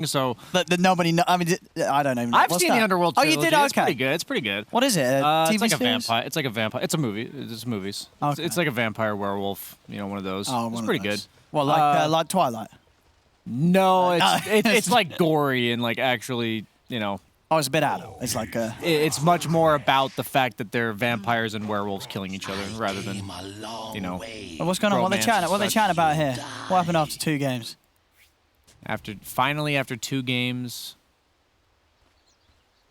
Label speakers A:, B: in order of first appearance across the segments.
A: So
B: that nobody know. I mean, I don't even know.
A: I've
B: What's
A: seen
B: that?
A: the Underworld
B: Oh,
A: trilogy.
B: you did?
A: It's
B: Okay.
A: pretty good. It's pretty good.
B: What is it?
A: It's
B: TV
A: like a
B: series?
A: vampire. It's like a vampire. It's a movie. It's movies.
B: Okay.
A: It's like a vampire werewolf. You know, one of those.
B: Oh,
A: it's
B: one
A: pretty
B: of those.
A: good.
B: Well, like Twilight.
A: No,
B: no.
A: it's like gory and like actually, you know.
B: Oh, it's a bit adult. It's like
A: It's much more about the fact that they're vampires and werewolves killing each other rather than, you know.
B: Well, what's going on? What are they chatting? What are they chatting about here? What happened after 2 games?
A: Finally after 2 games.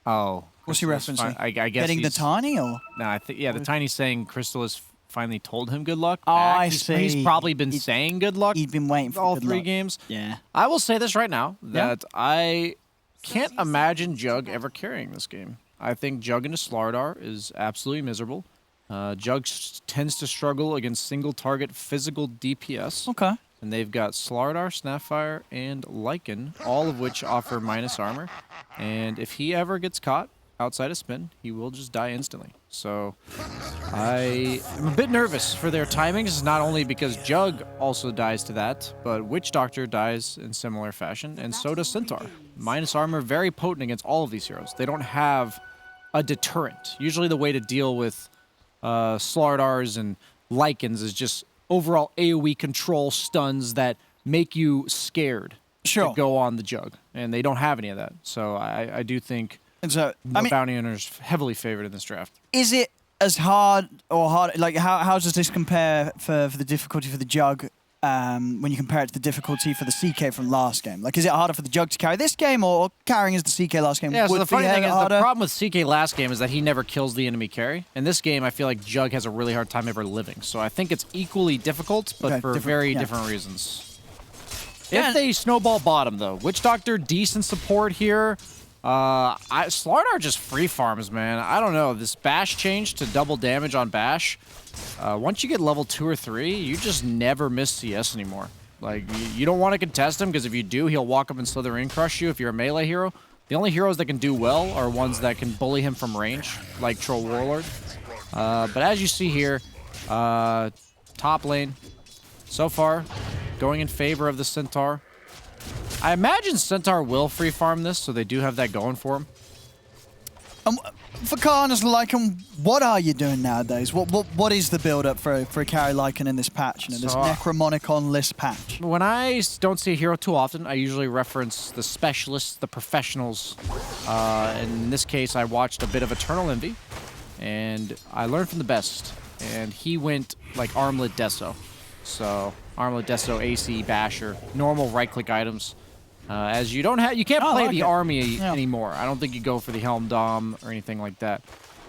A: Oh.
B: What's he referencing?
A: I guess
B: getting the tiny or?
A: No, I think the tiny's saying Crystal has finally told him good luck.
B: Oh,
A: back.
B: I see.
A: He's probably been saying good luck.
B: He'd been waiting for
A: all
B: good
A: 3
B: luck.
A: games.
B: Yeah.
A: I will say this right now that I can't imagine Jug ever carrying this game. I think Jug into Slardar is absolutely miserable. Jug tends to struggle against single target physical DPS.
B: Okay.
A: And they've got Slardar, Snapfire, and Lycan, all of which offer minus armor. And if he ever gets caught outside of spin, he will just die instantly. So I am a bit nervous for their timings, not only because Jug also dies to that, but Witch Doctor dies in similar fashion, and so does Centaur. Minus armor, very potent against all of these heroes. They don't have a deterrent. Usually the way to deal with Slardars and Lycans is just overall AoE control stuns that make you scared to go on the Jug. And they don't have any of that. So I do think bounty hunters heavily favored in this draft.
B: Is it as hard or hard? Like, how does this compare for the difficulty for the Jug when you compare it to the difficulty for the CK from last game? Like, is it harder for the Jug to carry this game or carrying as the CK last game?
A: Yeah, so the funny thing is
B: harder?
A: the problem with CK last game is that he never kills the enemy carry. In this game, I feel like Jug has a really hard time ever living. So I think it's equally difficult, but for very different reasons. If they snowball bottom, though, Witch Doctor, decent support here. Slardar just free farms, man. I don't know. This Bash change to double damage on Bash, once you get level 2 or 3, you just never miss CS anymore. Like, you don't want to contest him, because if you do, he'll walk up and Slitherine crush you if you're a melee hero. The only heroes that can do well are ones that can bully him from range, like Troll Warlord. But as you see here, top lane, so far, going in favor of the Centaur. I imagine Centaur will free farm this, so they do have that going for him.
B: For Karnas Lycan, what are you doing nowadays? What is the build-up for a carry Lycan in this patch, this Necromonicon list patch?
A: When I don't see a hero too often, I usually reference the specialists, the professionals. In this case, I watched a bit of Eternal Envy, and I learned from the best. And he went like Armlet Deso. So Armlet Deso, AC, Basher, normal right-click items. As you can't play the army anymore. I don't think you go for the Helm Dom or anything like that.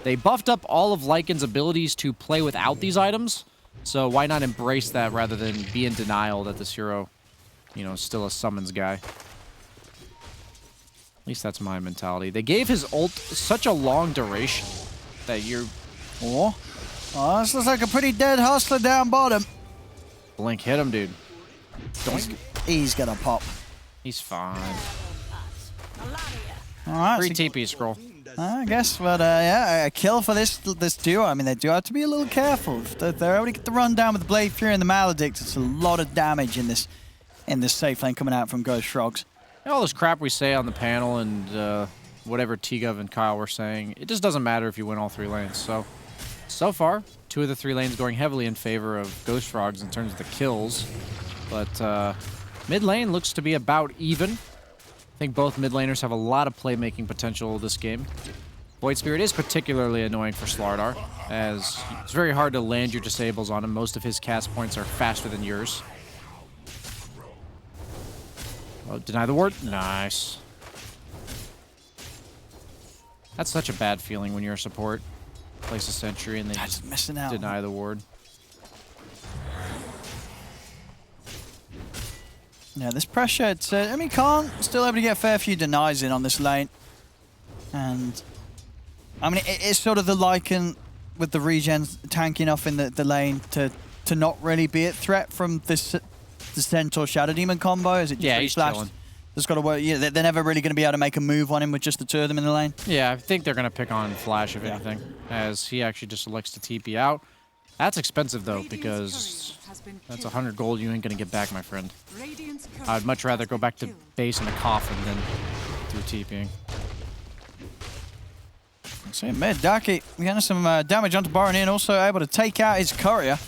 A: They buffed up all of Lycan's abilities to play without these items, so why not embrace that rather than be in denial that this hero, you know, is still a summons guy. At least that's my mentality. They gave his ult such a long duration that you're...
B: Oh, this looks like a pretty dead hustler down bottom.
A: Blink hit him, dude.
B: He's gonna pop.
A: He's fine.
B: All right.
A: Free TP scroll.
B: I guess, but yeah, a kill for this duo. I mean, they do have to be a little careful. If they're able to get the run down with the Blade Fury and the Maledict, it's a lot of damage in this safe lane coming out from Ghost Frogs.
A: All this crap we say on the panel and whatever T-Gov and Kyle were saying, it just doesn't matter if you win all 3 lanes. So far, 2 of the 3 lanes going heavily in favor of Ghost Frogs in terms of the kills, but mid lane looks to be about even. I think both mid laners have a lot of playmaking potential this game. Void Spirit is particularly annoying for Slardar, as it's very hard to land your disables on him. Most of his cast points are faster than yours. Oh, deny the ward? Nice. That's such a bad feeling when you're a support. Place a sentry and they just
B: missing out.
A: Deny the ward.
B: Yeah, this pressure, I mean, Khan still able to get a fair few denies in on this lane. And, I mean, it's sort of the Lycan with the regen tank enough in the lane to not really be a threat from the Centaur Shadow Demon combo. Is it just
A: he's chilling.
B: Just got to work. Yeah, they're never really going to be able to make a move on him with just the 2 of them in the lane.
A: Yeah, I think they're going to pick on Flash, if anything, as he actually just elects to TP out. That's expensive, though, because that's 100 gold you ain't going to get back, my friend. I'd much rather go back to base in a coffin than through TPing.
B: See, mid, Daki getting some damage onto Baron and also able to take out his courier.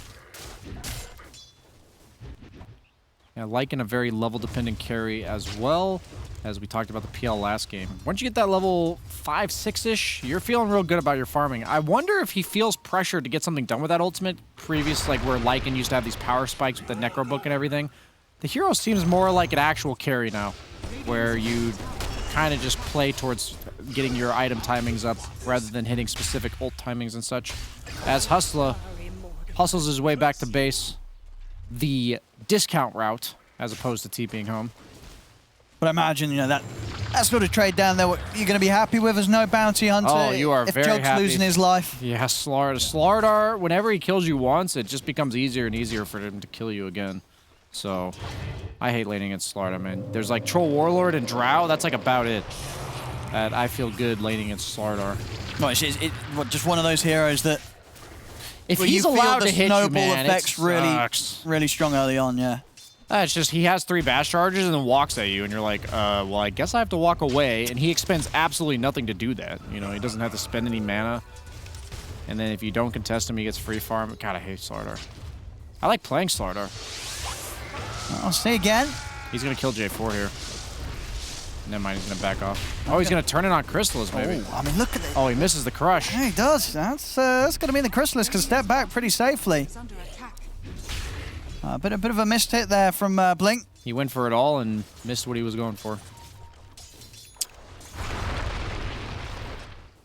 A: Yeah, liking a very level-dependent carry as well, as we talked about the PL last game. Once you get that level 5, 6-ish, you're feeling real good about your farming. I wonder if he feels pressure to get something done with that ultimate. Previous, like where Lycan used to have these power spikes with the Necro Book and everything. The hero seems more like an actual carry now, where you kind of just play towards getting your item timings up rather than hitting specific ult timings and such. As Hustler hustles his way back to base, the discount route as opposed to TPing home.
B: But I imagine, you know, that sort of trade down there, what you're going to be happy with as no bounty hunter.
A: Oh, you are
B: if
A: very
B: Jug's
A: happy.
B: Losing his life.
A: Yeah, Slardar, whenever he kills you once, it just becomes easier and easier for him to kill you again. So, I hate laning against Slardar, man. There's like Troll Warlord and Drow, that's like about it. That I feel good laning against Slardar.
B: No, it's just one of those heroes that
A: if he's allowed to hit you,
B: snowball
A: man,
B: effects really strong early on, yeah.
A: It's just he has 3 bash charges and then walks at you, and you're like, well, I guess I have to walk away, and he expends absolutely nothing to do that. You know, he doesn't have to spend any mana. And then if you don't contest him, he gets free farm. God, I hate Slardar. I like playing Slardar.
B: I'll see again.
A: He's going to kill J4 here. Never mind, he's going to back off. Oh, he's going to turn it on Chrysalis, maybe.
B: Oh, I mean, look at it.
A: Oh, he misses the crush.
B: Yeah, he does. That's going to mean the Chrysalis can step back pretty safely. A bit of a missed hit there from Blink.
A: He went for it all and missed what he was going for.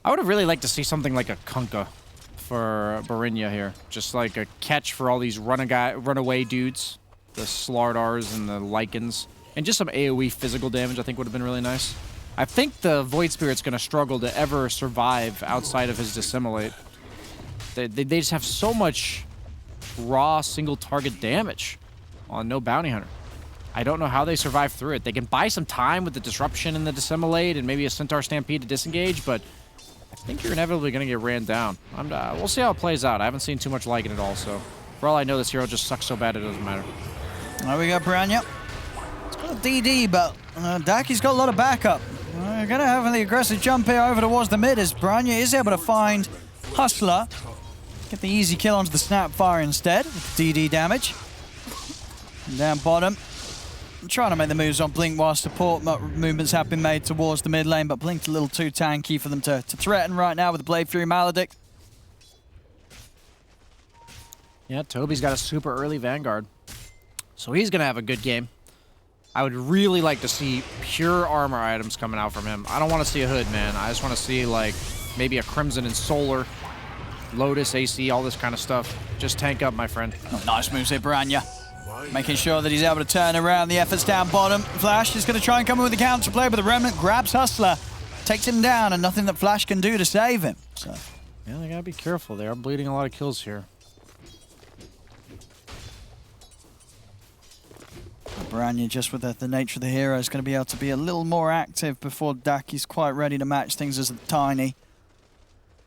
A: I would have really liked to see something like a Kunkka for Barinya here. Just like a catch for all these runaway dudes. The Slardars and the Lycans. And just some AoE physical damage I think would have been really nice. I think the Void Spirit's going to struggle to ever survive outside of his Dissimulate. They just have so much raw single target damage on no bounty hunter. I don't know how they survive through it. They can buy some time with the disruption and the Dissimulate and maybe a Centaur Stampede to disengage, but I think you're inevitably going to get ran down. We'll see how it plays out. I haven't seen too much like it at all, so for all I know, this hero just sucks so bad it doesn't matter.
B: There we go, Branya. It's got a DD, but Daki's got a lot of backup. We're going to have the aggressive jump here over towards the mid as Branya is able to find Hustler. Get the easy kill onto the Snapfire instead with DD damage. And down bottom, I'm trying to make the moves on Blink while support movements have been made towards the mid lane, but Blink's a little too tanky for them to threaten right now with the Blade Fury Maledict.
A: Yeah, Toby's got a super early Vanguard, so he's going to have a good game. I would really like to see pure armor items coming out from him. I don't want to see a hood, man. I just want to see, like, maybe a Crimson and Solar, Lotus, AC, all this kind of stuff. Just tank up, my friend.
B: Oh, nice moves here, Branya. Making sure that he's able to turn around the efforts down bottom. Flash is going to try and come in with the counter play, but the Remnant grabs Hustler, takes him down, and nothing that Flash can do to save him. So,
A: yeah, they got to be careful. They are bleeding a lot of kills here.
B: Branya, just with the nature of the hero, is going to be able to be a little more active before Daki's quite ready to match things as a Tiny.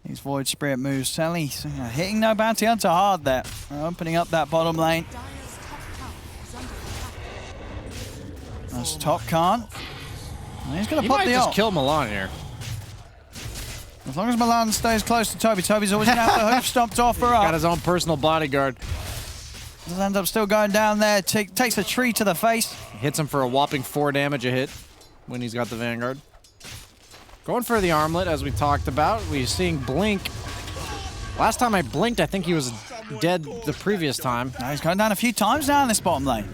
B: These Void Spirit moves, Sally hitting no bounty hunter hard there. Opening up that bottom lane. That's Top Khan. And he's going to pop the ult.
A: He might just kill Milan here.
B: As long as Milan stays close to Toby, Toby's always going to have the hoof stomped off her up.
A: Got his own personal bodyguard.
B: Does end up still going down there. Takes a tree to the face.
A: Hits him for a whopping 4 damage a hit when he's got the Vanguard. Going for the armlet, as we talked about. We're seeing Blink. Last time I blinked, I think he was dead the previous time.
B: Now he's going down a few times now in this bottom lane.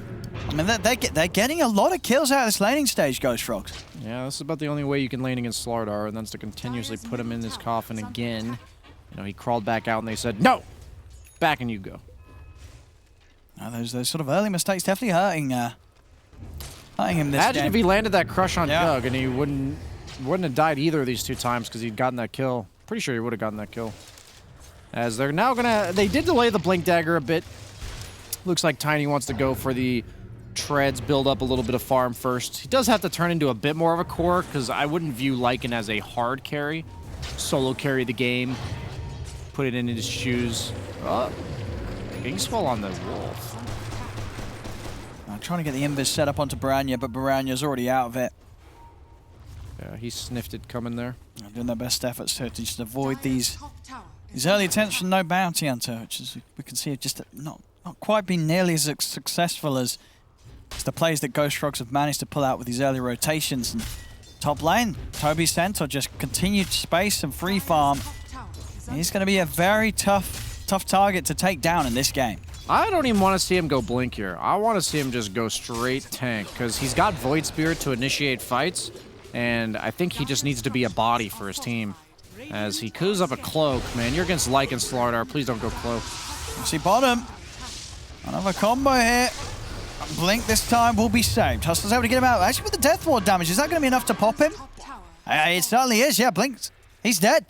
B: I mean, they're getting a lot of kills out of this laning stage, Ghost Frogs.
A: Yeah, this is about the only way you can lane against Slardar, and that's to continuously put him in this coffin again. You know, he crawled back out, and they said, no! Back and you go.
B: Now, those sort of early mistakes definitely hurting him this
A: Imagine
B: game.
A: if he landed that crush on Doug, and he wouldn't have died either of these 2 times because he'd gotten that kill. Pretty sure he would have gotten that kill. As they're now gonna... They did delay the Blink Dagger a bit. Looks like Tiny wants to go for the treads, build up a little bit of farm first. He does have to turn into a bit more of a core, because I wouldn't view Lycan as a hard carry. Solo carry the game, put it in his shoes. Getting swell on the wolf.
B: I'm trying to get the invis set up onto Baranya, but Baranya's already out of it.
A: Yeah, he sniffed it coming there.
B: They're doing their best efforts to just avoid these early attempts from no bounty hunter, which is, we can see, just not quite been nearly as successful as the plays that Ghost Frogs have managed to pull out with these early rotations. And top lane, Toby Centaur just continued space and free farm. He's going to be a very tough target to take down in this game.
A: I don't even want to see him go blink here. I want to see him just go straight tank, because he's got Void Spirit to initiate fights, and I think he just needs to be a body for his team. As he coos up a cloak, man, you're against Lycan Slardar. Please don't go cloak.
B: You see bottom. Another combo here. Blink this time will be saved. Hustler's able to get him out. Actually, with the Death Ward damage, is that going to be enough to pop him? It certainly is. Yeah, Blink's. He's dead.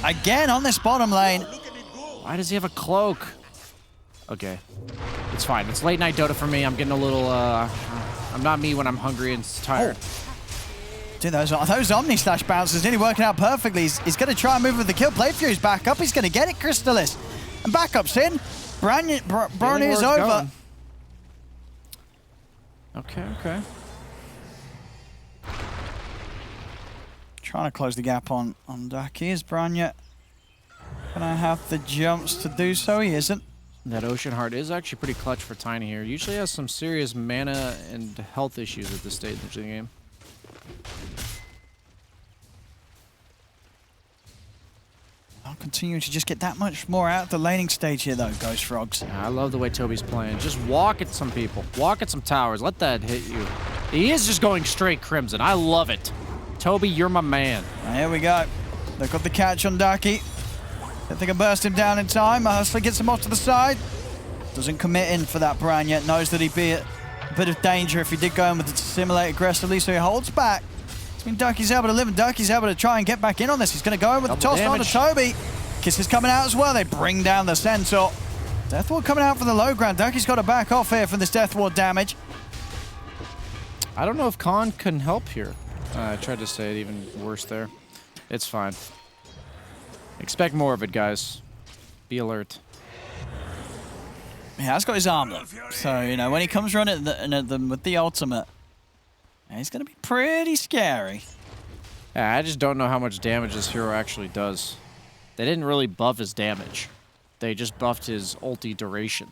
B: Again on this bottom lane.
A: Why does he have a cloak? Okay. It's fine. It's late night Dota for me. I'm getting a little, I'm not me when I'm hungry and tired.
B: Dude, those Omni Slash bounces nearly working out perfectly. He's going to try and move with the kill. Play Fury's back up. He's going to get it, Crystalis. And backup's in. Brony is over.
A: Going. Okay.
B: Trying to close the gap on Ducky. Is Branya gonna have the jumps to do so? He isn't.
A: That Ocean Heart is actually pretty clutch for Tiny here. Usually has some serious mana and health issues at this stage of the game.
B: I'll continue to just get that much more out of the laning stage here, though, Ghost Frogs.
A: Yeah, I love the way Toby's playing. Just walk at some people. Walk at some towers. Let that hit you. He is just going straight Crimson. I love it. Toby, you're my man.
B: Here we go. They've got the catch on Ducky. If they can burst him down in time, Hustler gets him off to the side. Doesn't commit in for that Branya. Knows that he'd be a bit of danger if he did go in with the Dissimulate aggressively, so he holds back. I mean, Ducky's able to live, and Ducky's able to try and get back in on this. He's going to go in with the toss on to Toby. Kiss is coming out as well. They bring down the Centaur. Death Ward coming out from the low ground. Ducky's got to back off here from this Death Ward damage.
A: I don't know if Khan can help here. I tried to say it even worse there. It's fine. Expect more of it, guys. Be alert.
B: He has got his armor, so, you know, when he comes running with the ultimate, he's going to be pretty scary.
A: Yeah, I just don't know how much damage this hero actually does. They didn't really buff his damage. They just buffed his ulti duration.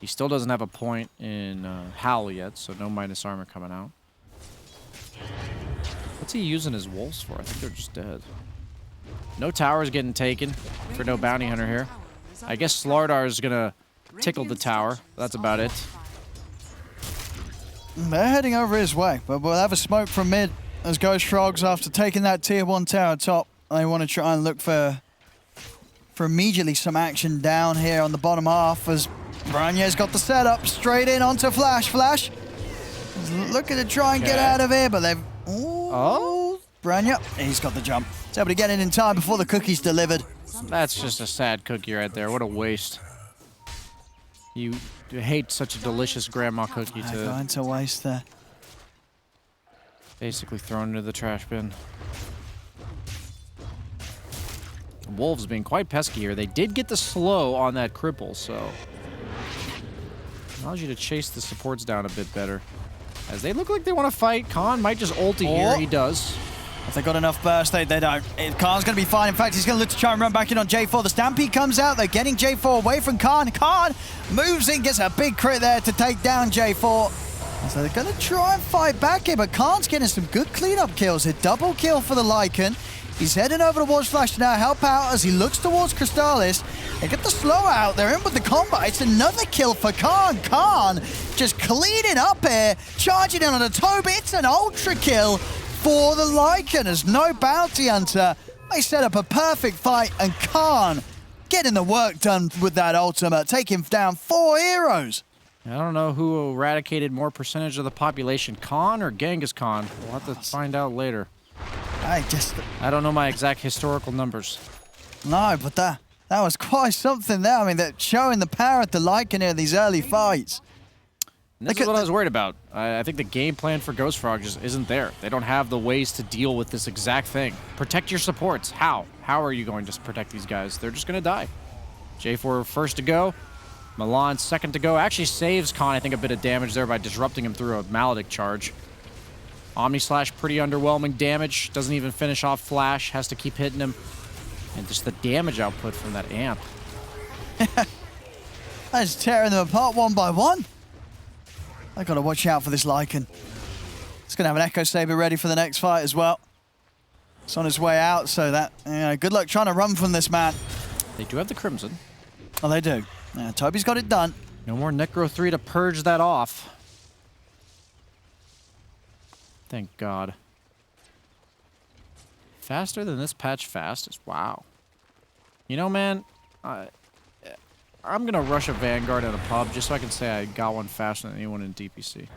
A: He still doesn't have a point in Howl yet, so no minus armor coming out. What's he using his wolves for? I think they're just dead. No towers getting taken for no bounty hunter here. I guess Slardar is gonna tickle the tower. That's about it.
B: They're heading over his way, but we'll have a smoke from mid as Ghost Frogs, after taking that tier 1 tower top, they want to try and look for immediately some action down here on the bottom half as Branya's got the setup straight in onto Flash. Flash is looking to try and get out of here, but they've... Oh, Branya, he's got the jump. He's able to get in time before the cookie's delivered.
A: That's just a sad cookie right there. What a waste. You hate such a delicious grandma cookie to...
B: Going to waste there.
A: Basically thrown into the trash bin. Wolves being quite pesky here. They did get the slow on that cripple, so... allows you to chase the supports down a bit better. As they look like they want to fight, Khan might just ulti here. He does.
B: If they got enough burst, they don't. Khan's going to be fine. In fact, he's going to look to try and run back in on J4. The Stampede comes out. They're getting J4 away from Khan. Khan moves in, gets a big crit there to take down J4. So they're going to try and fight back here, but Khan's getting some good cleanup kills. A double kill for the Lycan. He's heading over towards Flash to now help out as he looks towards Crystalis. They get the slow out. They're in with the combo. It's another kill for Khan. Khan just cleaning up here, charging in on a Toby. It's an ultra kill for the Lycan as no bounty hunter. They set up a perfect fight, and Khan getting the work done with that ultimate, taking down 4 heroes.
A: I don't know who eradicated more percentage of the population, Khan or Genghis Khan. We'll have to find out later. I don't know my exact historical numbers.
B: No, but that was quite something there. I mean, that showing the power of the Lycan here in these early fights.
A: And this is what I was worried about. I think the game plan for Ghost Frog just isn't there. They don't have the ways to deal with this exact thing. Protect your supports. How? How are you going to protect these guys? They're just going to die. J4 first to go. Milan's second to go. Actually saves Khan, I think, a bit of damage there by disrupting him through a Maledict charge. Omni Slash, pretty underwhelming damage. Doesn't even finish off Flash. Has to keep hitting him. And just the damage output from that amp.
B: That's tearing them apart one by one. I got to watch out for this Lycan. It's going to have an Echo Saber ready for the next fight as well. It's on its way out, so that good luck trying to run from this man.
A: They do have the Crimson.
B: Oh, they do. Yeah, Toby's got it done.
A: No more Necro 3 to purge that off. Thank God. Faster than this patch fastest. Wow. You know, man, I'm going to rush a Vanguard at a pub just so I can say I got one faster than anyone in DPC.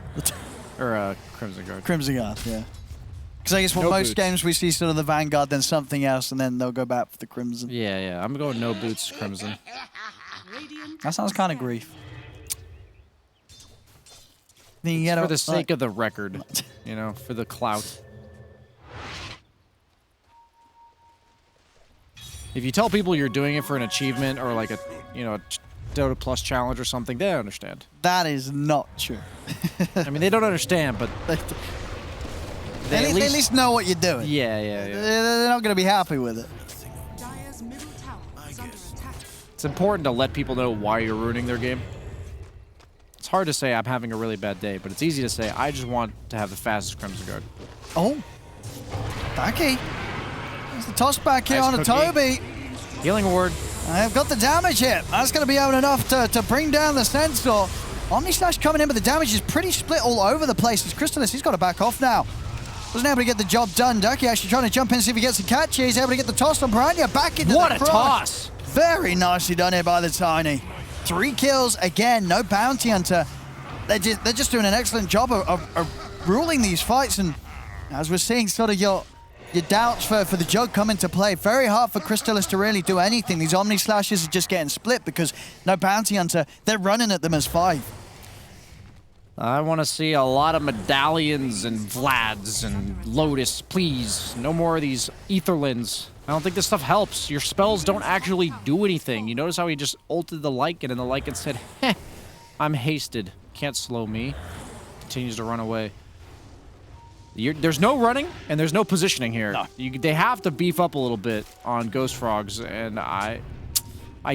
A: Or Crimson Guard.
B: Crimson Guard, yeah. Because I guess for most games we see sort of the Vanguard, then something else, and then they'll go back for the Crimson.
A: Yeah, yeah. I'm going no boots Crimson.
B: That sounds kind of grief.
A: For the sake of the record, you know, for the clout. If you tell people you're doing it for an achievement or like a, you know, a Dota Plus challenge or something, they understand.
B: That is not true.
A: I mean, they don't understand, but
B: they at least know what you're doing.
A: Yeah, yeah, yeah.
B: They're not going to be happy with it.
A: It's important to let people know why you're ruining their game. It's hard to say I'm having a really bad day, but it's easy to say I just want to have the fastest Crimson Guard.
B: Oh, Becky. There's the toss back here on a Toby.
A: Healing Ward.
B: I've got the damage hit. That's going to be enough to bring down the Sensor. Omni Slash coming in, but the damage is pretty split all over the place. It's Crystallis. He's got to back off now. Wasn't able to get the job done. Ducky actually trying to jump in and see if he gets a catch here. He's able to get the toss on Piranha back into the
A: What a toss!
B: Very nicely done here by the Tiny. 3 kills again. No bounty hunter. They're just doing an excellent job of ruling these fights. And as we're seeing, sort of your doubts for the Jug come into play. Very hard for Crystallis to really do anything. These Omni Slashes are just getting split because no bounty hunter. They're running at them as 5.
A: I want to see a lot of medallions and Vlads and Lotus, please. No more of these Etherlins. I don't think this stuff helps. Your spells don't actually do anything. You notice how he just ulted the Lycan and the Lycan said, heh, I'm hasted. Can't slow me. Continues to run away. There's no running and there's no positioning here.
B: No.
A: They have to beef up a little bit on Ghost Frogs, and I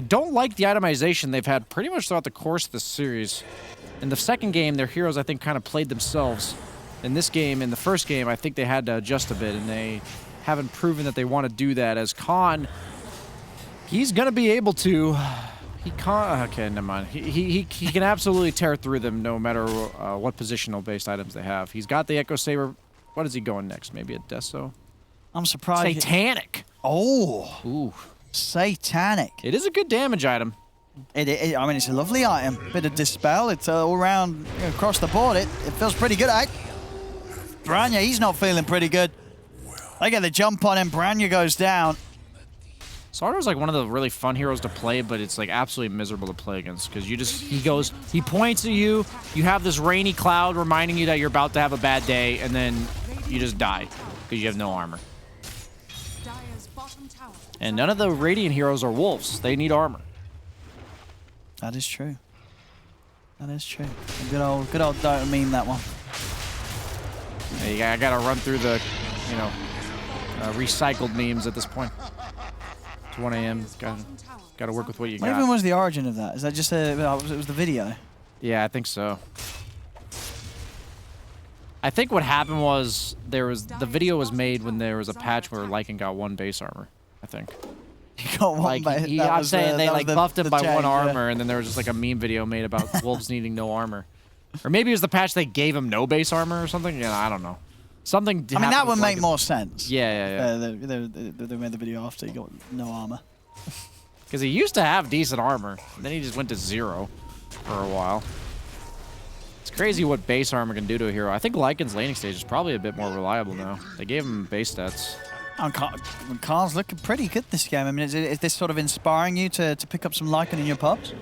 A: don't like the itemization they've had pretty much throughout the course of this series. In the second game, their heroes, I think, kind of played themselves. In this game, in the first game, I think they had to adjust a bit, and they haven't proven that they want to do that. As Khan, he's going to be able to... Okay, never mind. He can absolutely tear through them no matter what positional-based items they have. He's got the Echo Saber. What is he going next? Maybe a Deso?
B: I'm surprised.
A: Satanic!
B: Oh!
A: Ooh.
B: Satanic.
A: It is a good damage item.
B: I mean, it's a lovely item. Bit of Dispel. It's all around, across the board. It feels pretty good. Branya, he's not feeling pretty good. They get the jump on him. Branya goes down.
A: Sardar's like one of the really fun heroes to play, but it's like absolutely miserable to play against because he points at you, you have this rainy cloud reminding you that you're about to have a bad day, and then you just die because you have no armor. And none of the Radiant heroes are wolves. They need armor.
B: That is true. That is true. A good old Dota meme, that one.
A: I gotta run through the, recycled memes at this point. It's 1 a.m. Gotta work with what you got.
B: What even was the origin of that? Is that just it was the video?
A: Yeah, I think so. I think what happened was the video was made when there was a patch where Lycan got 1 base armor, I think.
B: He got one base.
A: I'm saying they buffed him by 1 armor, and then there was just like a meme video made about wolves needing no armor. Or maybe it was the patch they gave him no base armor or something. Yeah, I don't know. Something.
B: I mean, that would make more sense.
A: Yeah.
B: They made the video after he got no armor.
A: Because he used to have decent armor, and then he just went to 0 for a while. It's crazy what base armor can do to a hero. I think Lycan's laning stage is probably a bit more reliable now. They gave him base stats.
B: Khan's looking pretty good this game. I mean, is this sort of inspiring you to pick up some Lycan in your pubs?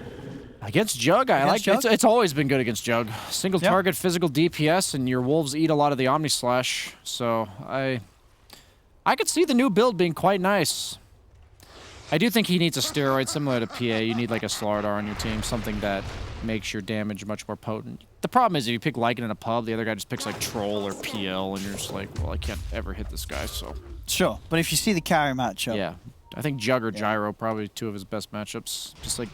A: Against Jug, I like it. It's always been good against Jug. Single target physical DPS, and your wolves eat a lot of the Omni Slash. So I could see the new build being quite nice. I do think he needs a steroid similar to PA. You need like a Slardar on your team, something that makes your damage much more potent. The problem is if you pick Lycan in a pub, the other guy just picks like Troll or PL, and you're just like, well, I can't ever hit this guy, so.
B: Sure, but if you see the carry matchup.
A: Yeah, I think Jug or Gyro probably two of his best matchups. Just like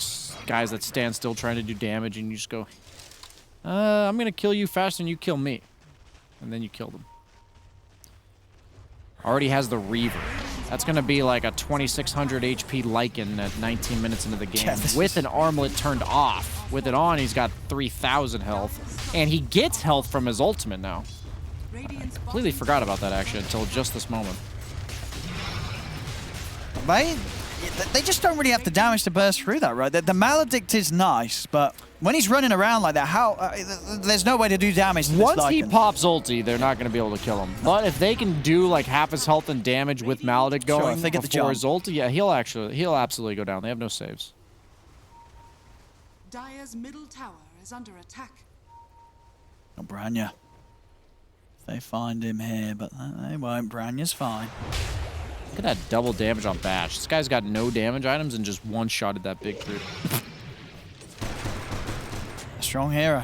A: guys that stand still trying to do damage, and you just go, I'm gonna kill you faster than you kill me. And then you kill them. Already has the Reaver. That's going to be like a 2,600 HP Lycan at 19 minutes into the game. With an armlet turned off. With it on, he's got 3,000 health. And he gets health from his ultimate now. I completely forgot about that, actually, until just this moment.
B: They just don't really have the damage to burst through that, right? The Maledict is nice, but when he's running around like that, there's no way to do damage to this
A: Once
B: Lycan.
A: he pops ulti, they're not going to be able to kill him. But if they can do like half his health and damage with Maledict going
B: if they get
A: before his ulti, yeah, he'll absolutely go down. They have no saves.
C: Dire's middle tower is under attack.
B: Oh, Branya. They find him here, but they won't. Branya's fine.
A: Look at that double damage on Bash. This guy's got no damage items and just one-shotted that big creep.
B: A strong hero.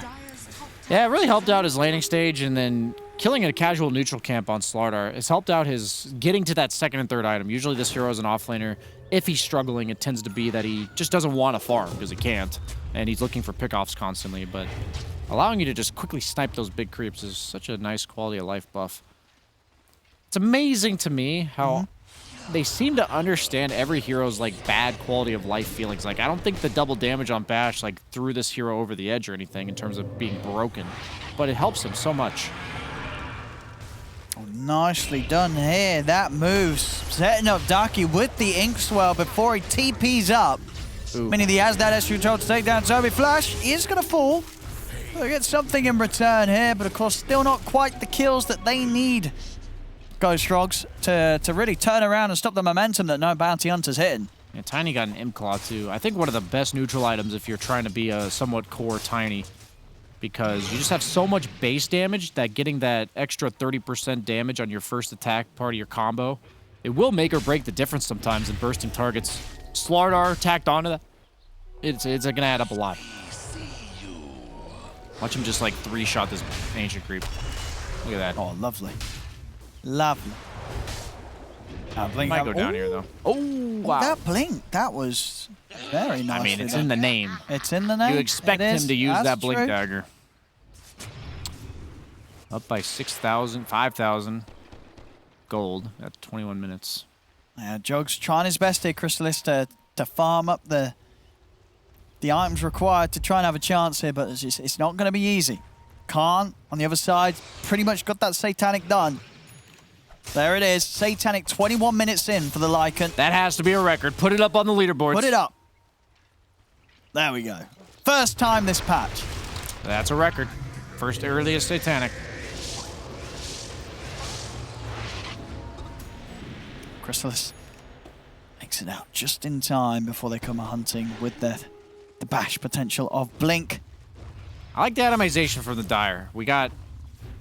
A: Yeah, it really helped out his laning stage, and then killing a casual neutral camp on Slardar has helped out his getting to that second and third item. Usually this hero is an offlaner. If he's struggling, it tends to be that he just doesn't want to farm because he can't, and he's looking for pickoffs constantly, but allowing you to just quickly snipe those big creeps is such a nice quality of life buff. It's amazing to me how they seem to understand every hero's like bad quality of life feelings. Like I don't think the double damage on Bash like threw this hero over the edge or anything in terms of being broken, but it helps him so much.
B: Oh, nicely done here. That moves, setting up Daki with the Ink Swell before he TPs up.
A: Ooh.
B: Meaning he has that extra control to take down Zombie Flash. He is going to fall. They'll get something in return here, but of course still not quite the kills that they need. Ghost Frogs to really turn around and stop the momentum that no Bounty Hunter's hitting.
A: Yeah, Tiny got an Imp Claw too. I think one of the best neutral items if you're trying to be a somewhat core Tiny, because you just have so much base damage that getting that extra 30% damage on your first attack part of your combo, it will make or break the difference sometimes in bursting targets. Slardar tacked onto that, it's going to add up a lot. Watch him just like three-shot this ancient creep. Look at that.
B: Oh, lovely. Lovely.
A: Blink might go down here, though. Oh, wow.
B: That blink, that was very nice.
A: I mean, it's in the name.
B: It's in the name.
A: You expect him to use that blink
B: true.
A: dagger. Up by 6,000, 5,000 gold at 21 minutes.
B: Yeah, Jog's trying his best here, Crystallis, to farm up the items required to try and have a chance here, but it's not going to be easy. Khan, on the other side, pretty much got that Satanic done. There it is. Satanic 21 minutes in for the Lycan.
A: That has to be a record. Put it up on the leaderboards.
B: Put it up. There we go. First time this patch.
A: That's a record. First earliest Satanic.
B: Crystallis makes it out just in time before they come hunting with the bash potential of Blink.
A: I like the atomization from the Dire. We got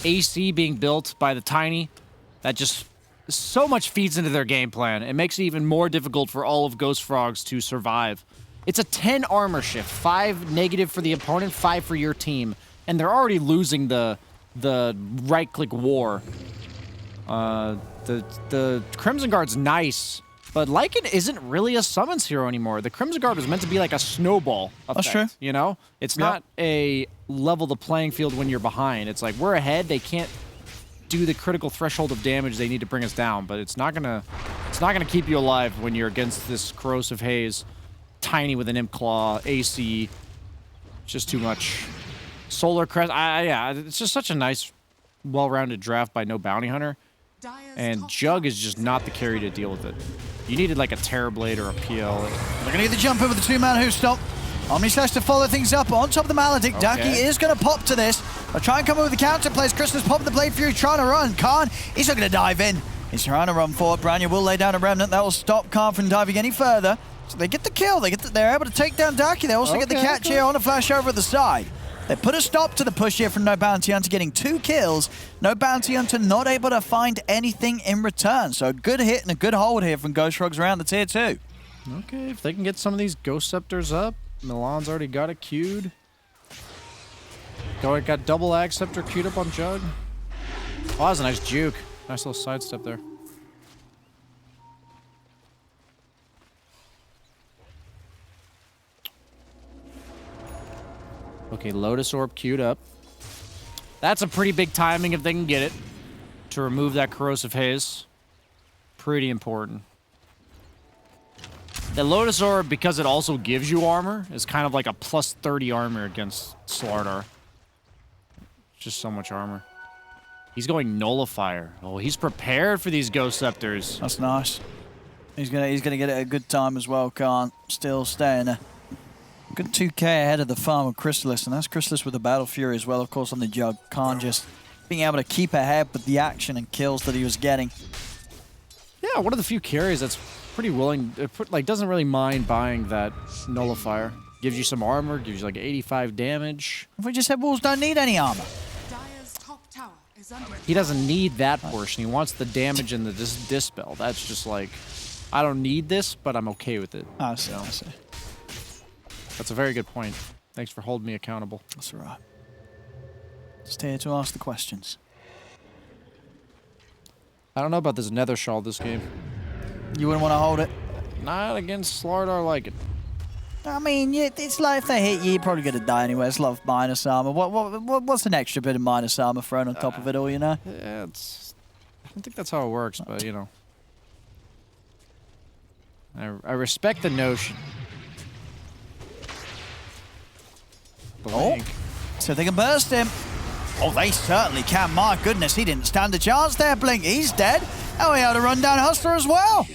A: AC being built by the Tiny. That just so much feeds into their game plan. It makes it even more difficult for all of Ghost Frogs to survive. It's a 10 armor shift, 5 negative for the opponent, 5 for your team, and they're already losing the right-click war. The Crimson Guard's nice, but Lycan isn't really a summons hero anymore. The Crimson Guard was meant to be like a snowball effect.
B: That's true.
A: You know? It's not a level the playing field when you're behind. It's like we're ahead, they can't do the critical threshold of damage they need to bring us down, but it's not gonna keep you alive when you're against this corrosive haze, Tiny with an Imp Claw, AC. It's just too much. Solar Crest, yeah, it's just such a nice, well-rounded draft by no bounty hunter, and Jug is just not the carry to deal with it. You needed like a Terrorblade or a PL.
B: They're gonna get the jump over the two-man hoof stop. Omnislash to follow things up on top of the Maledict. Daki is going to pop to this. They'll try and come over with the counter plays. Crystallis popping the Blade Fury, trying to run. Khan, he's not going to dive in. He's trying to run forward. Branya will lay down a Remnant. That will stop Khan from diving any further. So they get the kill. They're able to take down Daki. They also get the catch here on a flash over at the side. They put a stop to the push here from No Bounty Hunter, getting 2 kills. No Bounty Hunter not able to find anything in return. So a good hit and a good hold here from Ghost Frogs around the tier 2.
A: Okay, if they can get some of these Ghost Scepters up. Milan's already got it queued. Got double Ag Scepter queued up on Jug. Oh, that was a nice juke. Nice little sidestep there. Okay, Lotus Orb queued up. That's a pretty big timing if they can get it. To remove that Corrosive Haze. Pretty important. The Lotus Orb, because it also gives you armor, is kind of like a plus 30 armor against Slardar. Just so much armor. He's going Nullifier. Oh, he's prepared for these Ghost Scepters.
B: That's nice. He's gonna get it a good time as well, Khan. Still staying a good 2k ahead of the farm of Chrysalis, and that's Chrysalis with the Battle Fury as well, of course, on the Jug. Khan just being able to keep ahead with the action and kills that he was getting.
A: Yeah, one of the few carries that's pretty willing, like doesn't really mind buying that Nullifier. Gives you some armor, gives you like 85 damage.
B: If we just said Wolves don't need any armor.
C: Dire's top tower is under
A: He doesn't need that portion. He wants the damage and the dispel. That's just like, I don't need this, but I'm okay with it.
B: I see, I see.
A: That's a very good point. Thanks for holding me accountable.
B: That's all right. Just here to ask the questions.
A: I don't know about this Nether Shawl this game.
B: You wouldn't want to hold it?
A: Not against Slardar like it.
B: I mean, it's like if they hit you, you're probably going to die anyway. It's a lot of minus armor. What's an extra bit of minus armor thrown on top of it all, you know?
A: Yeah, it's... I don't think that's how it works, but, you know. I respect the notion. Blink.
B: So they can burst him. Oh, they certainly can. My goodness, he didn't stand a chance there, Blink. He's dead. Oh, he had to run down Hustler as well.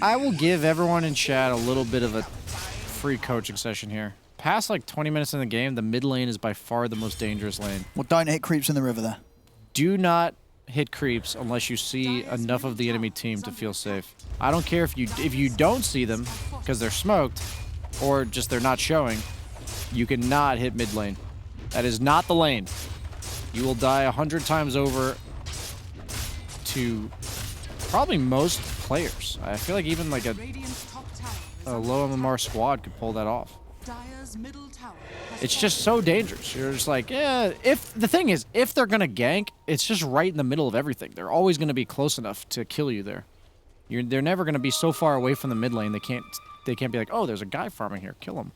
A: I will give everyone in chat a little bit of a free coaching session here. Past like 20 minutes in the game, the mid lane is by far the most dangerous lane.
B: Well, don't hit creeps in the river there.
A: Do not hit creeps unless you see enough of the enemy team to feel safe. I don't care if you don't see them because they're smoked or just they're not showing. You cannot hit mid lane. That is not the lane. You will die 100 times over to probably most players. I feel like even like a low MMR squad could pull that off. It's just so dangerous. You're just like, yeah, the thing is, if they're gonna gank, it's just right in the middle of everything. They're always gonna be close enough to kill you there. They're never gonna be so far away from the mid lane they can't be like, oh, there's a guy farming here, kill him.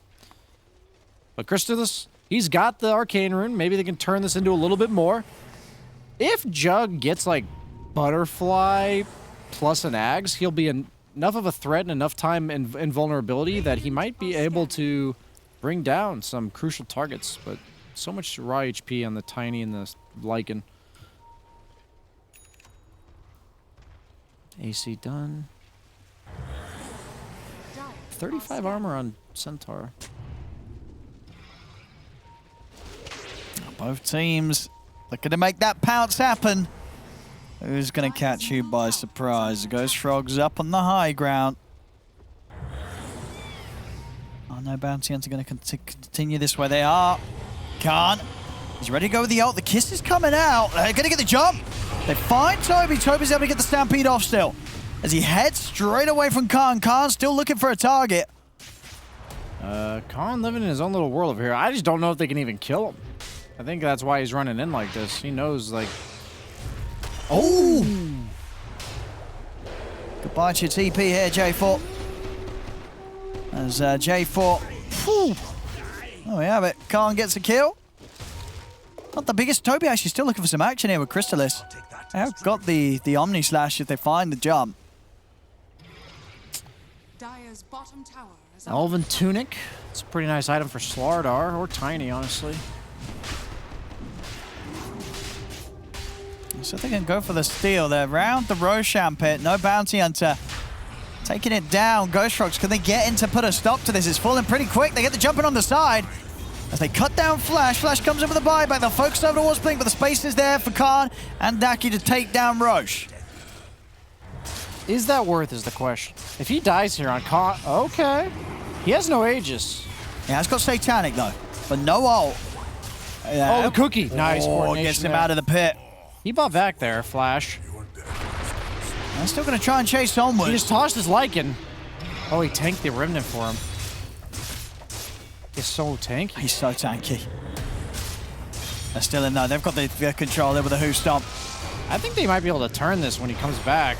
A: But Chrysalis, he's got the Arcane Rune. Maybe they can turn this into a little bit more. If Jug gets like Butterfly plus an Ags, he'll be enough of a threat and enough time and vulnerability that he might be able to bring down some crucial targets. But so much raw HP on the Tiny and the Lycan. AC done. 35 armor on Centaur.
B: Both teams looking to make that pounce happen. Who's going to catch who by surprise? Ghost Frog's up on the high ground. Oh no, Bounty Hunter going to continue this way. They are. Khan. He's ready to go with the ult. The kiss is coming out. They're going to get the jump. They find Toby. Toby's able to get the Stampede off still. As he heads straight away from Khan. Khan still looking for a target.
A: Khan living in his own little world over here. I just don't know if they can even kill him. I think that's why he's running in like this. He knows, like...
B: Oh! Goodbye to your TP here, J4. As J4... Whew. Oh, we have it. Khan gets a kill. Not the biggest. Toby actually still looking for some action here with Chrysalis. They have got the Omni Slash if they find the jump.
C: Dire's bottom tower is
A: Elven Tunic. It's a pretty nice item for Slardar, or Tiny, honestly.
B: So they can go for the steal. They're around the Roshan pit. No Bounty Hunter. Taking it down. Ghost Frogs, can they get in to put a stop to this? It's falling pretty quick. They get the jumping on the side. As they cut down Flash. Flash comes in with a buyback. They'll focus over towards Blink, but the space is there for Khan and Daki to take down Roche.
A: Is that worth is the question. If he dies here on Khan, okay. He has no Aegis.
B: He has got Satanic though, but no ult.
A: Oh, the cookie. Nice coordination
B: gets him
A: there.
B: out of the pit.
A: He bought back there, Flash.
B: They're still going to try and chase onwards.
A: He just tossed his Lycan. Oh, he tanked the Remnant for him. He's so tanky.
B: He's so tanky. They're still in there. They've got the control there with the Who Stomp.
A: I think they might be able to turn this when he comes back.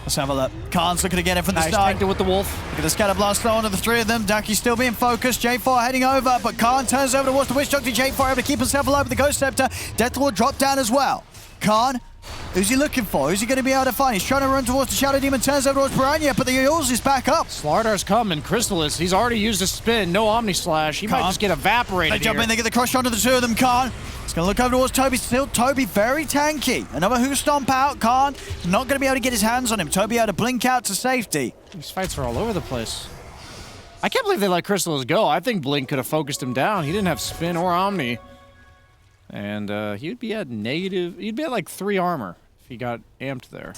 B: Let's have a look. Khan's looking to get it from the
A: Nice,
B: start.
A: tanked it with the Wolf.
B: Look at the Scatter Blast throw onto the three of them. Daki's still being focused. J4 heading over, but Khan turns over towards the Witch Doctor. J4 able to keep himself alive with the Ghost Scepter. Deathlord dropped down as well. Khan, who's he looking for? Who's he going to be able to find? He's trying to run towards the Shadow Demon, turns over towards Piranha, but the Eul's is back up.
A: Slardar's coming. Chrysalis, he's already used a spin. No Omni Slash. He might just get evaporated.
B: They jump in, they get the crush onto the two of them. Khan. He's going to look over towards Toby. Still, Toby very tanky. Another Who Stomp out. Khan not going to be able to get his hands on him. Toby able to blink out to safety.
A: These fights are all over the place. I can't believe they let Chrysalis go. I think Blink could have focused him down. He didn't have spin or Omni. And he would be at negative. He'd be at like 3 armor if he got amped there.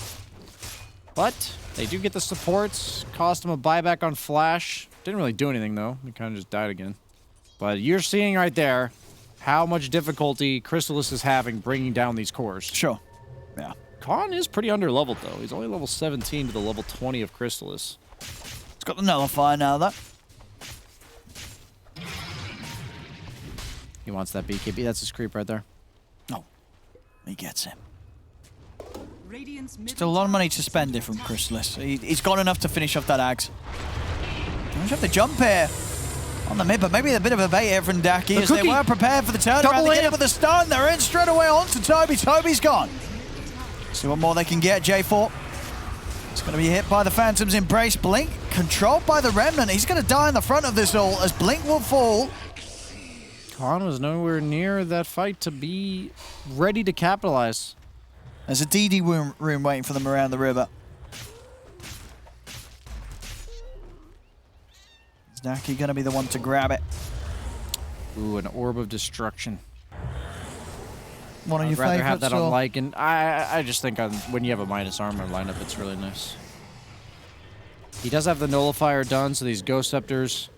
A: But they do get the supports. Cost him a buyback on Flash. Didn't really do anything though. He kind of just died again. But you're seeing right there how much difficulty Chrysalis is having bringing down these cores.
B: Sure. Yeah.
A: Khan is pretty under-leveled, though. He's only level 17 to the level 20 of Chrysalis.
B: It's got the Nullifier now, though.
A: He wants that BKB. That's his creep right there.
B: No. He gets him.
C: Radiant's
B: Still a lot of money to spend here from Chrysalis. He's got enough to finish off that Axe. Don't have to jump here on the mid, but maybe a bit of a bait here from Daki as they were prepared for the turnaround. They get it with the stun. They're in straight away onto Toby. Toby's gone. See what more they can get. J4. It's going to be hit by the Phantom's Embrace. Blink controlled by the Remnant. He's going to die in the front of this all as Blink will fall.
A: Khan was nowhere near that fight to be ready to capitalize.
B: There's a DD room waiting for them around the river. Is Daki going to be the one to grab it?
A: Ooh, an Orb of Destruction.
B: One of
A: I'd
B: your
A: rather
B: favorites?
A: have that on
B: or?
A: Lycan. I just think when you have a minus armor lineup, it's really nice. He does have the Nullifier done, so these Ghost Scepters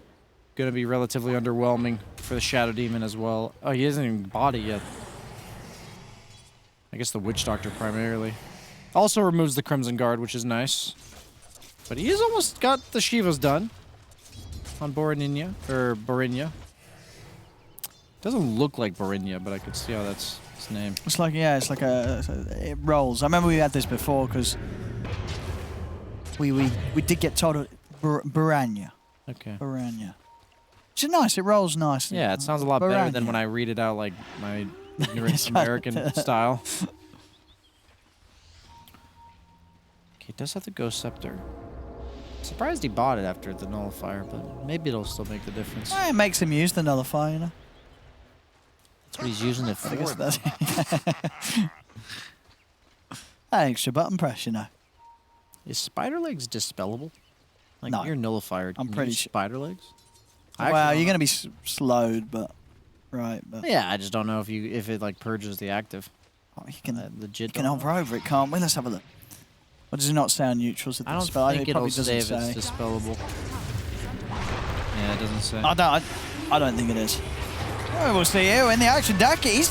A: going to be relatively underwhelming for the Shadow Demon as well. Oh, he isn't even body yet. I guess the Witch Doctor primarily. Also removes the Crimson Guard, which is nice. But he has almost got the Shivas done on Borinya, or Borinya. Doesn't look like Borinya, but I could see how that's his name.
B: It's like, yeah, it's like it rolls. I remember we had this before because we did get told Borinya.
A: Okay.
B: Borinya. It's nice. It rolls nice.
A: Yeah, it sounds a lot better than when I read it out like my ignorant American style. Okay, it does have the Ghost Scepter. Surprised he bought it after the Nullifier, but maybe it'll still make the difference.
B: It makes him use the Nullifier, you know?
A: That's what he's using it for.
B: I guess that's that extra button press, you know.
A: Is Spider Legs dispellable? Like,
B: No.
A: you're Nullifier.
B: I'm pretty
A: use
B: sure.
A: Spider Legs?
B: Well, you're going to be slowed, but... Right, but...
A: Yeah, I just don't know if it like purges the active.
B: Oh, you can,
A: legit.
B: you can hover over it, can't we? Let's have a look. Or does it not say on neutrals?
A: I don't think it'll say if it's dispellable. Yeah, it doesn't say.
B: I don't think it is. Well, we'll see here in the action. Daki,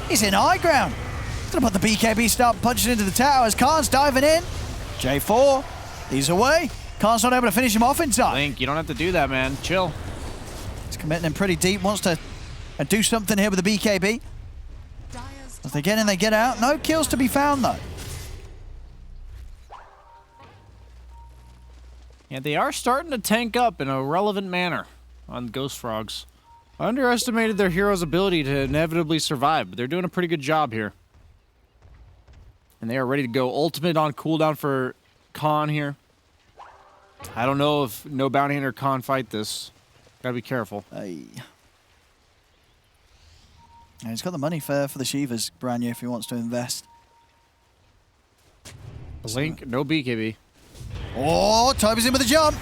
B: he's in high ground. He's going to put the BKB, start punching into the towers. Khan's diving in. J4, he's away. Khan's not able to finish him off in time.
A: Link, you don't have to do that, man. Chill.
B: He's committing him pretty deep. Wants to do something here with the BKB. As they get in, they get out. No kills to be found, though.
A: Yeah, they are starting to tank up in a relevant manner on Ghost Frogs. I underestimated their hero's ability to inevitably survive, but they're doing a pretty good job here. And they are ready to go ultimate on cooldown for Khan here. I don't know if no bounty hunter Khan fight this. Gotta be careful.
B: Hey. And he's got the money for the Shivas, Branya, if he wants to invest.
A: Link, no BKB.
B: Oh, Toby's in with a jump.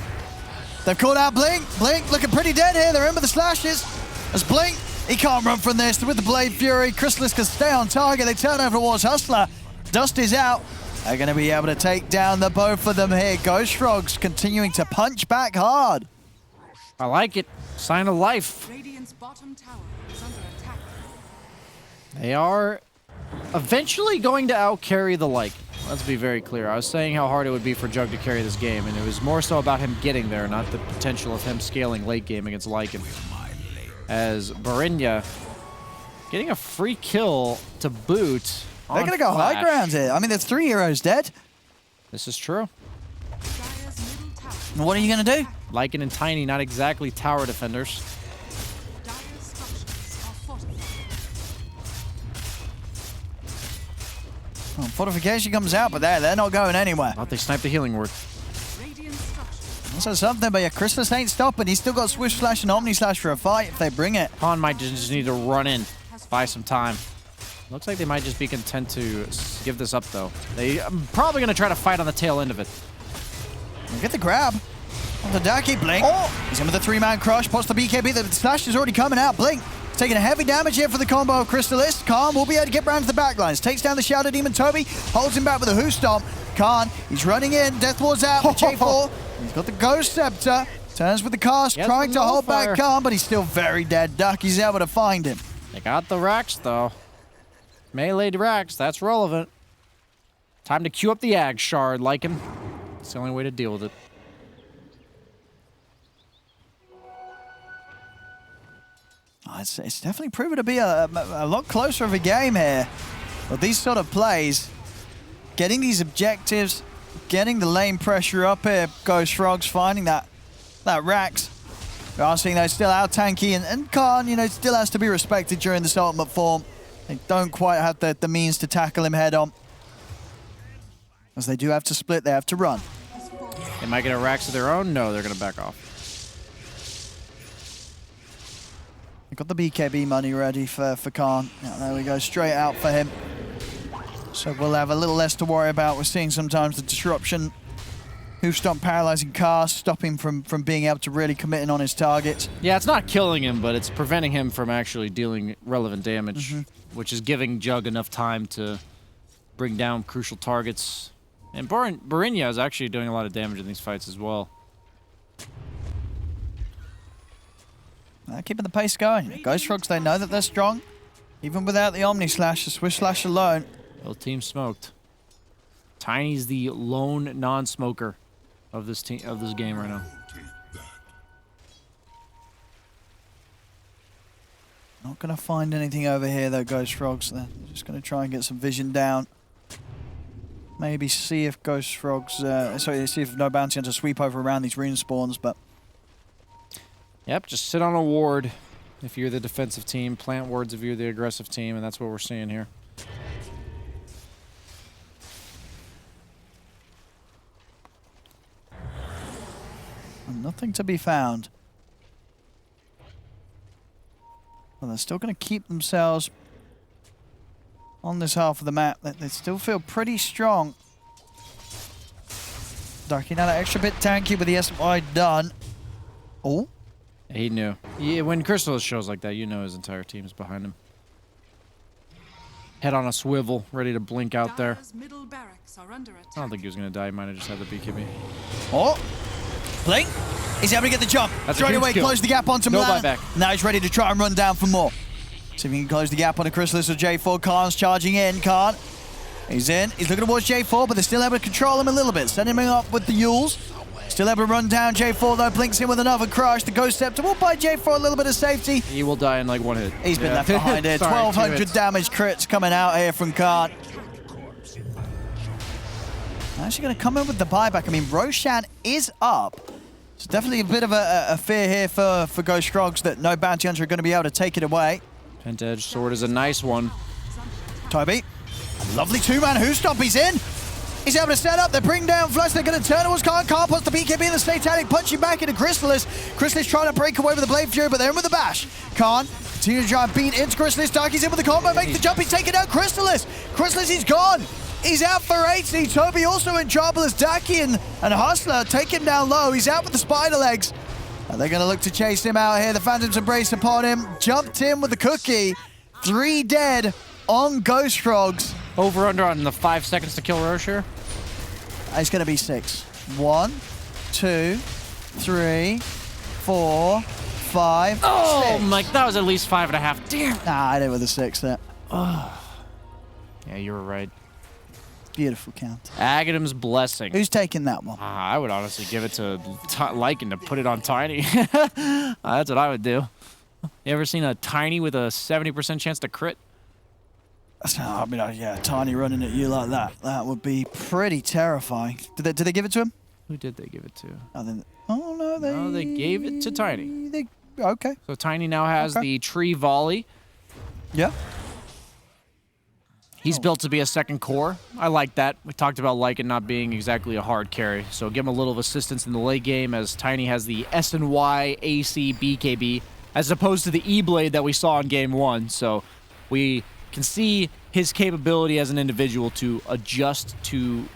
B: They've called out Blink. Blink looking pretty dead here. They're in with the slashes. As Blink, he can't run from this. With the Blade Fury, Chrysalis can stay on target. They turn over towards Hustler. Dust is out. They're going to be able to take down the both of them here. Ghost Frogs continuing to punch back hard.
A: I like it. Sign of life.
C: Radiant's bottom tower is under attack.
A: They are eventually going to outcarry the Lycan. let's be very clear. I was saying how hard it would be for Jug to carry this game, and it was more so about him getting there, not the potential of him scaling late game against Lycan. As Barinya getting a free kill to boot.
B: They're going to go high ground here. I mean, there's 3 heroes dead.
A: This is true.
B: And what are you going to do?
A: Lycan and Tiny, not exactly tower defenders.
B: Well, fortification comes out, but they're not going anywhere.
A: Thought they sniped the healing ward.
B: Also something, but yeah, Chrysalis ain't stopping. He's still got Swift Slash and Omni Slash for a fight if they bring it.
A: Khan might just need to run in, buy some time. Looks like they might just be content to give this up, though. They're probably going to try to fight on the tail end of it.
B: Get the grab on the Daki. Blink. Oh, he's in with the 3-man crush. Pots the BKB. The slash is already coming out. Blink. He's taking a heavy damage here for the combo of Crystalist. Khan will be able to get round to the backlines. Takes down the Shadow Demon. Toby holds him back with a Hoo Stomp. Khan, he's running in. Death Ward's out for J4. He's got the Ghost Scepter. Turns with the cast, trying to hold back Khan, but he's still very dead. Ducky's able to find him.
A: They got the racks, though. Melee racks, that's relevant. Time to queue up the Ag Shard, Lycan. It's the only way to deal with it.
B: Oh, it's definitely proven to be a lot closer of a game here. But these sort of plays, getting these objectives, getting the lane pressure up here, Ghost Frogs finding that racks. We are seeing those still out tanky, and Khan, you know, still has to be respected during this ultimate form. They don't quite have the means to tackle him head on. As they do have to split, they have to run.
A: They might get a racks of their own. No, they're going to back off.
B: They've got the BKB money ready for Khan. Yeah, there we go, straight out for him. So we'll have a little less to worry about. We're seeing sometimes the disruption. Hoof Stomp paralyzing cast, stop him from being able to really commit in on his targets.
A: Yeah, it's not killing him, but it's preventing him from actually dealing relevant damage, which is giving Jug enough time to bring down crucial targets. And Barinya is actually doing a lot of damage in these fights as well.
B: Keeping the pace going. Ghost Frogs, they know that they're strong. Even without the Omni Slash, the Swift Slash alone.
A: Both teams smoked. Tiny's the lone non-smoker of this game right now.
B: Not going to find anything over here though, Ghost Frogs. They're just going to try and get some vision down. Maybe see if Ghost Frogs, see if no Bounty Hunter sweep over around these rune spawns, but...
A: Yep, just sit on a ward if you're the defensive team, plant wards if you're the aggressive team, and that's what we're seeing here.
B: Nothing to be found. Well, they're still going to keep themselves on this half of the map. They still feel pretty strong. Ducky now that extra bit tanky with the SY done. Oh.
A: He knew. Yeah, when Crystal shows like that, you know his entire team is behind him. Head on a swivel, ready to blink out there. I don't think he was going to die. He might have just had the BKB.
B: Oh. Blink. He's able to get the jump. Straight away, close the gap onto Milan.
A: No buyback.
B: Now he's ready to try and run down for more. See if he can close the gap on a Chrysalis or J4. Khan's charging in. Khan. He's in. He's looking towards J4, but they're still able to control him a little bit. Sending him up with the Yules. Still able to run down J4 though. Blinks in with another crush. The Ghost Scepter will buy J4 a little bit of safety.
A: He will die in like one hit.
B: He's been left behind here. 1,200 damage crits coming out here from Khan. Actually going to come in with the buyback. I mean, Roshan is up. It's definitely a bit of a fear here for Ghost Frogs that no Bounty Hunter are going to be able to take it away.
A: Pent-Edge Sword is a nice one.
B: Toby, lovely 2-man Hoo Stomp. He's in. He's able to set up. They bring down Flush. They're going to turn towards Khan. Khan puts the BKB in the Satanic, punching back into Chrysalis. Chrysalis trying to break away with the Blade Fury, but they're in with the bash. Khan continue to try and beat into Chrysalis. Darky's in with the combo, make the jump. He's taking out Chrysalis. Chrysalis, he's gone. He's out for 80. Toby also in trouble as Daki and Hustler take him down low. He's out with the spider legs. And they're going to look to chase him out here. The Phantom's Embrace upon him. Jumped in with the cookie. 3 dead on Ghost Frogs.
A: Over under on the 5 seconds to kill Roche here.
B: It's going to be 6. 1, 2, 3, 4, 5,
A: Oh,
B: 6.
A: Mike, that was at least 5.5. Damn.
B: Nah, I did with a 6 there.
A: Oh. Yeah, you were right.
B: Beautiful counter.
A: Aghanim's Blessing.
B: Who's taking that one?
A: I would honestly give it to Lycan to put it on Tiny. That's what I would do. You ever seen a Tiny with a 70% chance to crit?
B: I mean, yeah, Tiny running at you like that. That would be pretty terrifying. Did they give it to him?
A: Who did they give it to?
B: No,
A: they gave it to Tiny.
B: Okay.
A: So Tiny now has the tree volley.
B: Yeah.
A: He's built to be a second core. I like that. We talked about Lycan not being exactly a hard carry, so give him a little of assistance in the late game as Tiny has the S and Y AC BKB as opposed to the E-Blade that we saw in Game 1. So we can see his capability as an individual to adjust to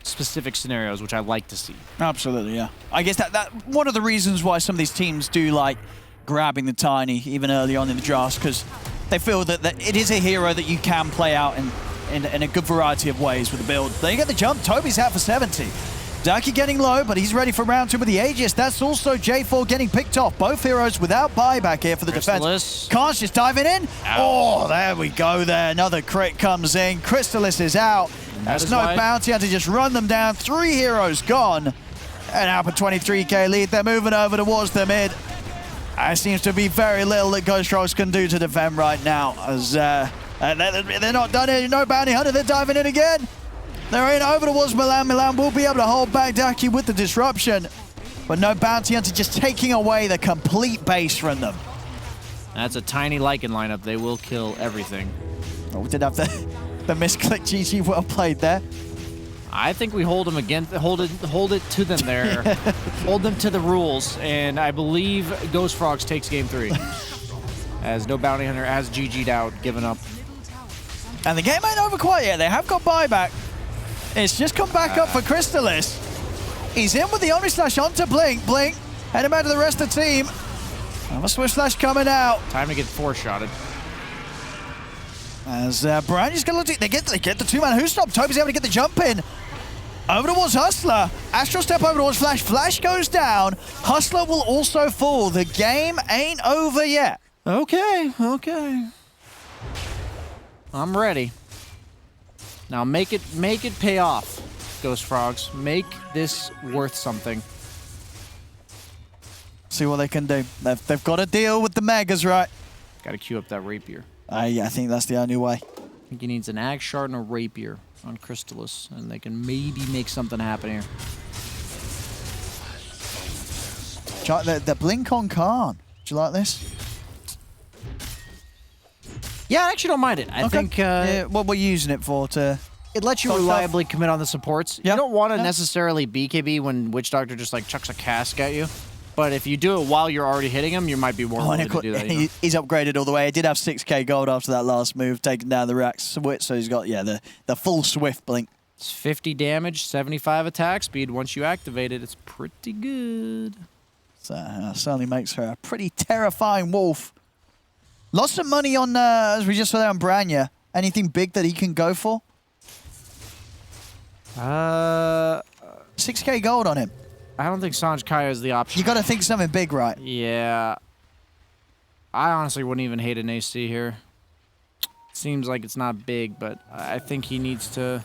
A: specific scenarios, which I like to see.
B: Absolutely, yeah. I guess that one of the reasons why some of these teams do like grabbing the Tiny even early on in the drafts, because they feel that it is a hero that you can play out in a good variety of ways with the build. They get the jump. Toby's out for 70. Daki getting low, but he's ready for round 2 with the Aegis. That's also J4 getting picked off. Both heroes without buyback here for the defense. Khan's just diving in. Oh, there we go there. Another crit comes in. Crystallis is out. That's no bounty. Had to just run them down. 3 heroes gone. And out for 23k lead. They're moving over towards the mid. There seems to be very little that Ghost Frogs can do to defend right now, as they're not done it. No bounty hunter. They're diving in again. They're in over towards Milan. Milan will be able to hold back Daki with the disruption, but no bounty hunter, just taking away the complete base from them.
A: That's a Tiny Lycan lineup. They will kill everything.
B: Oh, we did have the misclick. GG, well played there.
A: I think we hold them again. Hold it to them there. Hold them to the rules, and I believe Ghost Frogs takes Game 3. As no bounty hunter has GG'd out, given up.
B: And the game ain't over quite yet. They have got buyback. It's just come back up for Crystallis. He's in with the Omni Slash onto Blink. Blink, head him out to the rest of the team. Another Swift Slash coming out.
A: Time to get 4-shotted.
B: As Brandy's going to look, they get the 2-man who stop. Toby's able to get the jump in. Over towards Hustler. Astral step over towards Flash. Flash goes down. Hustler will also fall. The game ain't over yet.
A: Okay. I'm ready. Now make it pay off, Ghost Frogs. Make this worth something.
B: See what they can do. They've got to deal with the Megas, right?
A: Got to queue up that Rapier.
B: Yeah, I think that's the only way.
A: I think he needs an Ag Shard and a Rapier on Crystallis, and they can maybe make something happen here.
B: The blink on Khan. Do you like this?
A: Yeah, I actually don't mind it. I think...
B: what we're using it for to...
A: It lets you reliably commit on the supports.
B: Yeah.
A: You don't want to necessarily BKB when Witch Doctor just like chucks a cask at you. But if you do it while you're already hitting him, you might be more willing to do that. You know?
B: He's upgraded all the way. He did have 6k gold after that last move, taking down the Rax Switch, so he's got, the full Swift blink.
A: It's 50 damage, 75 attack speed. Once you activate it, it's pretty good.
B: So certainly makes her a pretty terrifying wolf. Lots of money on, as we just saw there on Branya. Anything big that he can go for? 6k gold on him.
A: I don't think Sanj Kaya is the option.
B: You got to think something big, right?
A: Yeah. I honestly wouldn't even hate an AC here. Seems like it's not big, but I think he needs to...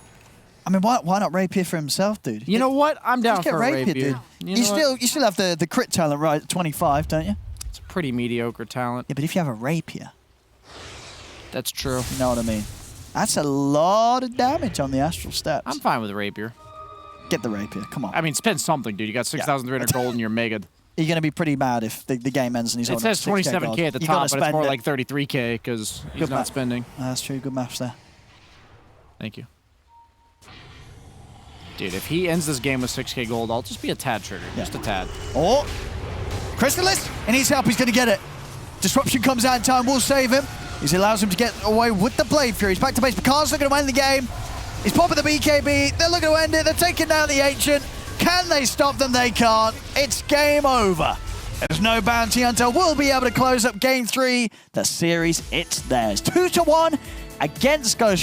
B: I mean, why not Rapier for himself, dude?
A: You know what? I'm down for
B: Rapier,
A: dude.
B: You still have the crit talent right at 25, don't you?
A: It's a pretty mediocre talent.
B: Yeah, but if you have a Rapier...
A: That's true.
B: You know what I mean? That's a lot of damage on the Astral Steps.
A: I'm fine with Rapier.
B: Get the Rapier, come on.
A: I mean, spend something, dude. You got 6,300 gold and you're mega.
B: You're going to be pretty mad if the game ends and he's
A: It says 27k at the top, but it's more like 33k because he's not spending.
B: That's true. Good maths there.
A: Thank you. Dude, if he ends this game with 6k gold, I'll just be a tad triggered. Yeah. Just a tad.
B: Oh! Crystallis! He needs help. He's going to get it. Disruption comes out in time. We'll save him. He allows him to get away with the Blade Fury. He's back to base. Picard's looking to end the game. He's popping the BKB. They're looking to end it. They're taking down the Ancient. Can they stop them? They can't. It's game over. There's no bounty hunter. We'll be able to close up game 3. The series, it's theirs. 2-1 against Ghost